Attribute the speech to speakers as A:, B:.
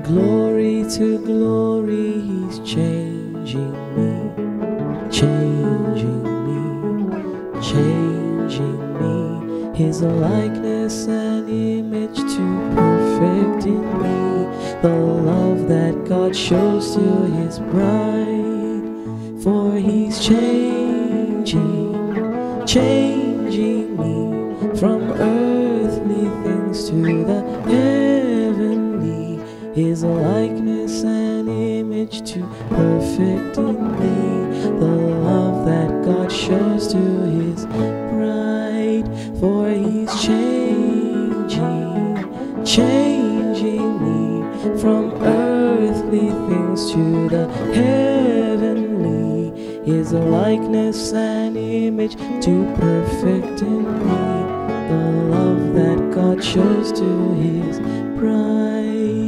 A: glory to glory, he's changing me, changing me, changing me. His likeness and image to perfect in me the love that God shows to his bride. For he's changing, changing me from earthly things to the heavenly. His likeness and image to perfect in me the love that God shows to his bride. For he's changing, changing me from earthly things to the heavenly. His likeness and image to perfect in me the love that God shows to his bride.